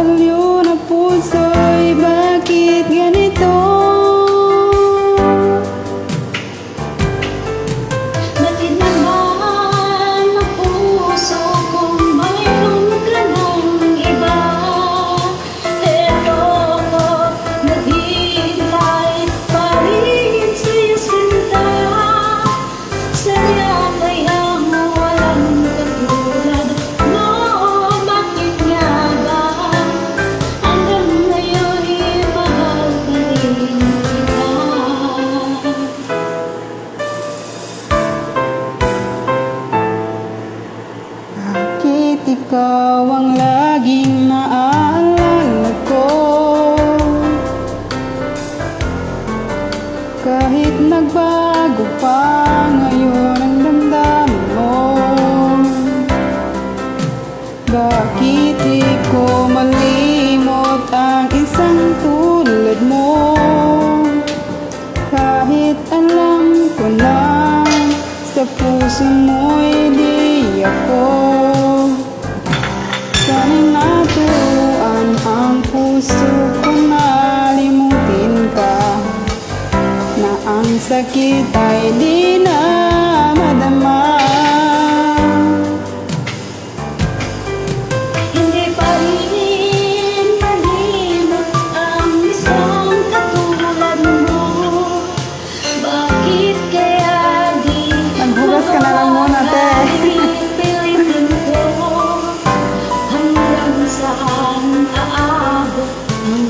baliw na puso'y bakit ganito? Bakit naman ang puso kung mayroon ka ng iba? Eto ko naghihintay pa rin sa'yo sinta. Sana kayang walang katulad mo. Bakit nga ba hanggang ngayon mahal pa rin kita? Bakit ikaw ang laging naaalala ko? Kahit nagbago pa ngayon ang damdamin mo, bakit di ko malimot ang isang tulad mo? Kahit alam ko na sa puso mo'y di ako, sana'y naturuan ang puso ko na limutin ka, na ang sakit ay di na madama. Hindi pa rin malimot ang isang katulad mo. Bakit kaya di Maghugas ka na lang muna, te. pilitin ko hanggang saan aabot ang